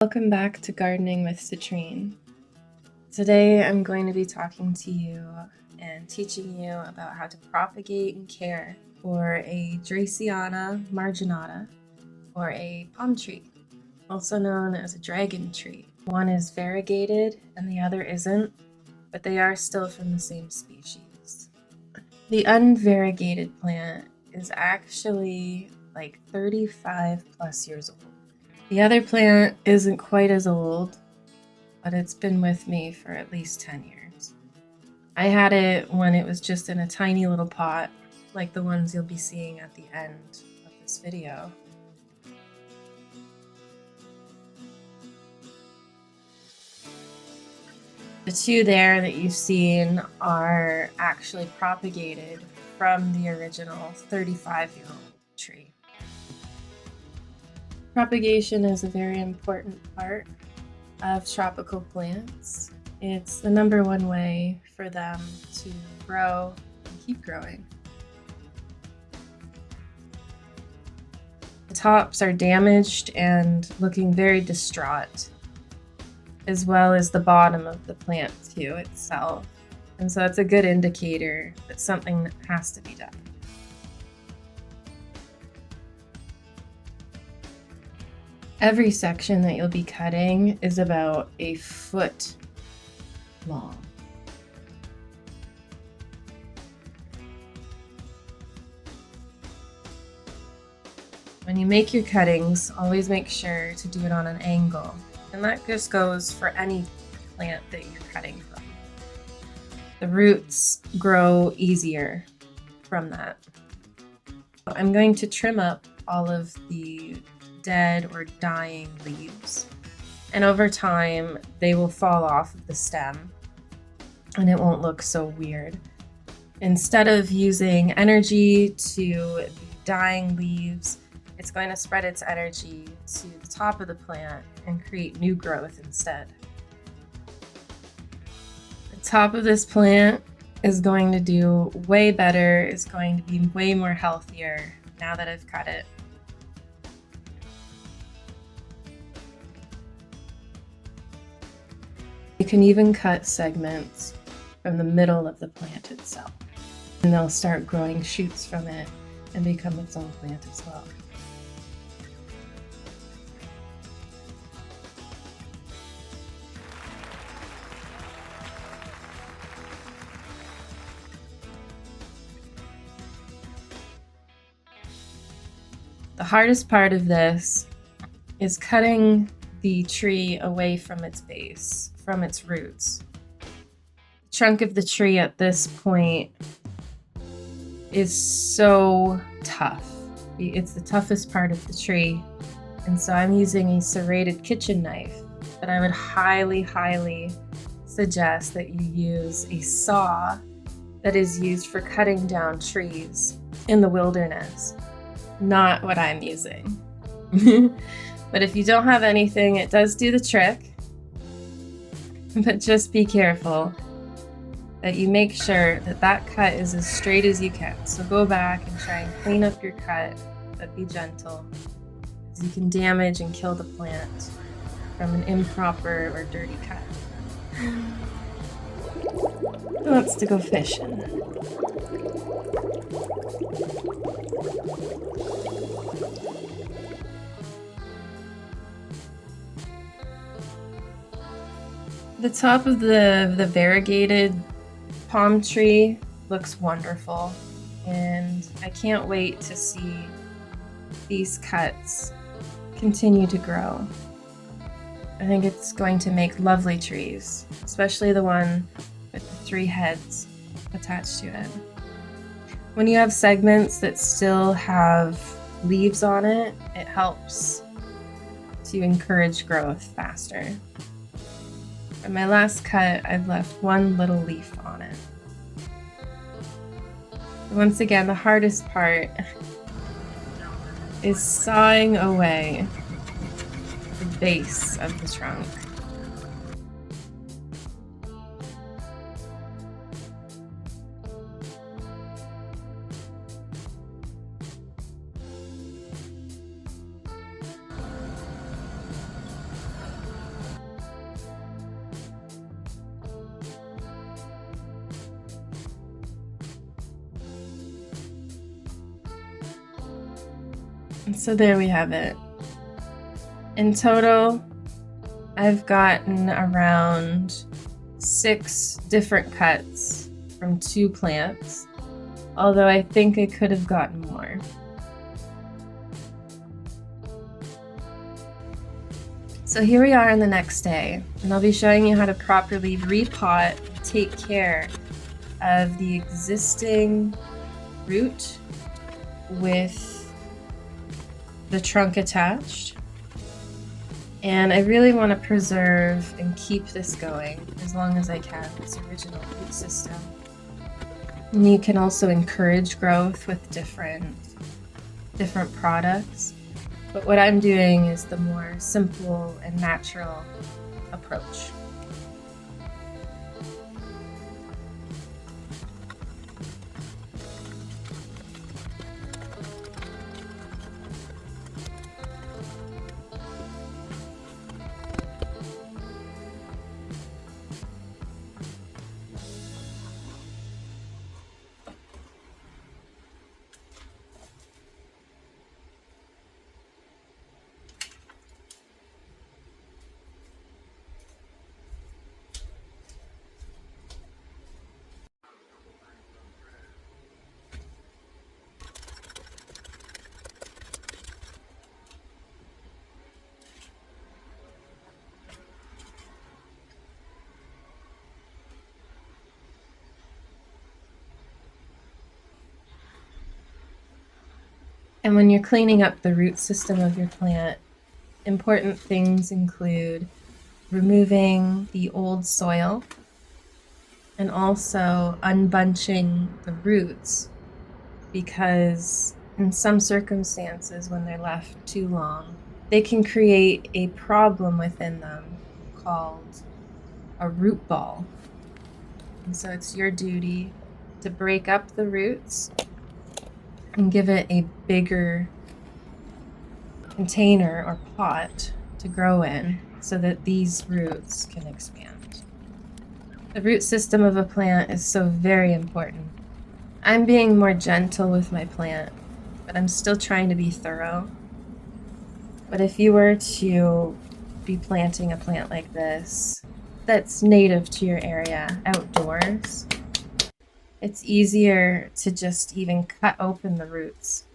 Welcome back to Gardening with Citrine. Today I'm going to be talking to you and teaching you about how to propagate and care for a Dracaena Marginata, or a palm tree, also known as a dragon tree. One is variegated and the other isn't, but they are still from the same species. The unvariegated plant is actually like 35 plus years old. The other plant isn't quite as old, but it's been with me for at least 10 years. I had it when it was just in a tiny little pot, like the ones you'll be seeing at the end of this video. The two there that you've seen are actually propagated from the original 35-year-old tree. Propagation is a very important part of tropical plants. It's the #1 way for them to grow and keep growing. The tops are damaged and looking very distraught, as well as the bottom of the plant too itself. And so it's a good indicator that something has to be done. Every section that you'll be cutting is about a foot long. When you make your cuttings, always make sure to do it on an angle. And that just goes for any plant that you're cutting from. The roots grow easier from that. I'm going to trim up all of the dead or dying leaves, and over time they will fall off of the stem and it won't look so weird. Instead of using energy to the dying leaves, it's going to spread its energy to the top of the plant and create new growth instead. The top of this plant is going to do way better, is going to be way more healthier now that I've cut it. You can even cut segments from the middle of the plant itself, and they'll start growing shoots from it and become its own plant as well. The hardest part of this is cutting the tree away from its base, from its roots. The trunk of the tree at this point is so tough. It's the toughest part of the tree, and so I'm using a serrated kitchen knife, but I would highly suggest that you use a saw that is used for cutting down trees in the wilderness, not what I'm using. But if you don't have anything, it does do the trick. But just be careful that you make sure that that cut is as straight as you can. So go back and try and clean up your cut, but be gentle, because you can damage and kill the plant from an improper or dirty cut. Who wants to go fishing? The top of the variegated palm tree looks wonderful, and I can't wait to see these cuts continue to grow. I think it's going to make lovely trees, especially the one with the 3 heads attached to it. When you have segments that still have leaves on it, it helps to encourage growth faster. In my last cut, I've left 1 little leaf on it. Once again, the hardest part is sawing away the base of the trunk. And so there we have it. In total, I've gotten around 6 different cuts from 2 plants, although I think I could have gotten more. So here we are on the next day, and I'll be showing you how to properly repot, take care of the existing root with the trunk attached. And I really want to preserve and keep this going as long as I can, this original root system. And you can also encourage growth with different products. But what I'm doing is the more simple and natural approach. And when you're cleaning up the root system of your plant, important things include removing the old soil and also unbunching the roots, because in some circumstances, when they're left too long, they can create a problem within them called a root ball. And so it's your duty to break up the roots and give it a bigger container or pot to grow in so that these roots can expand. The root system of a plant is so very important. I'm being more gentle with my plant, but I'm still trying to be thorough. But if you were to be planting a plant like this that's native to your area outdoors, it's easier to just even cut open the roots.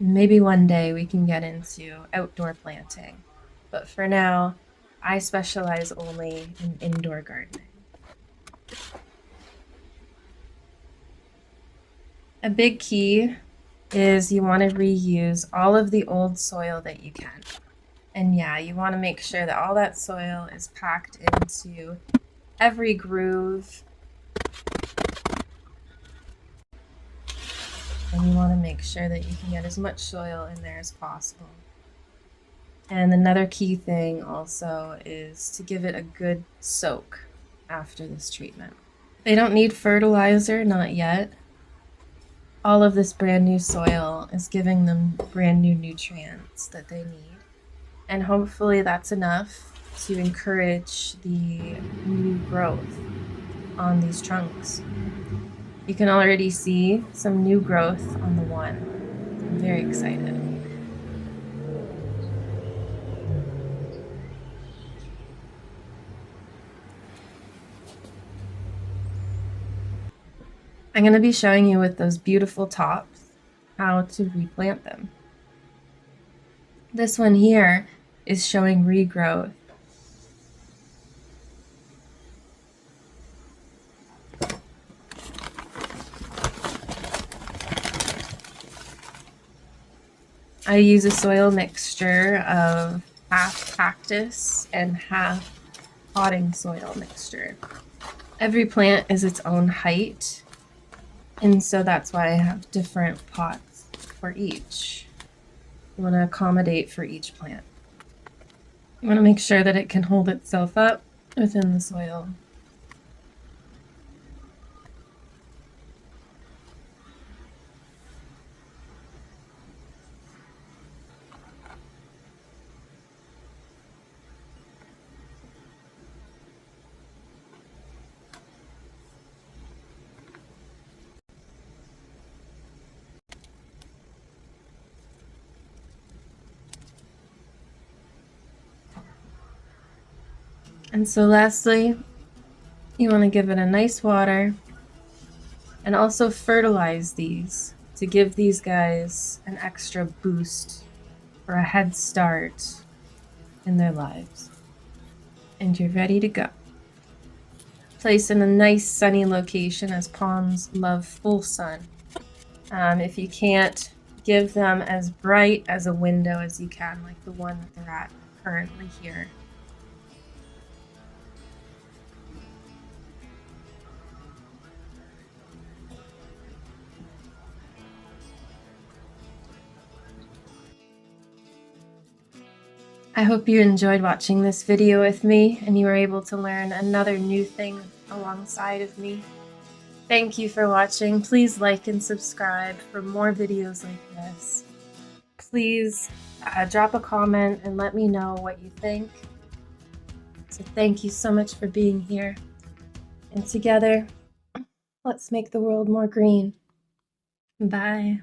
Maybe one day we can get into outdoor planting, but for now, I specialize only in indoor gardening. A big key is you want to reuse all of the old soil that you can. And yeah, you want to make sure that all that soil is packed into every groove. And you want to make sure that you can get as much soil in there as possible. And another key thing also is to give it a good soak after this treatment. They don't need fertilizer, not yet. All of this brand new soil is giving them brand new nutrients that they need. And hopefully that's enough to encourage the new growth on these trunks. You can already see some new growth on the one. I'm very excited. I'm going to be showing you with those beautiful tops how to replant them. This one here is showing regrowth. I use a soil mixture of half cactus and half potting soil mixture. Every plant is its own height, and so that's why I have different pots for each. You want to accommodate for each plant. You want to make sure that it can hold itself up within the soil. And so lastly, you want to give it a nice water and also fertilize these to give these guys an extra boost or a head start in their lives. And you're ready to go. Place in a nice sunny location, as palms love full sun. If you can't, give them as bright as a window as you can, like the one that they're at currently here. I hope you enjoyed watching this video with me and you were able to learn another new thing alongside of me. Thank you for watching. Please like and subscribe for more videos like this. Please drop a comment and let me know what you think. So thank you so much for being here. And together, let's make the world more green. Bye.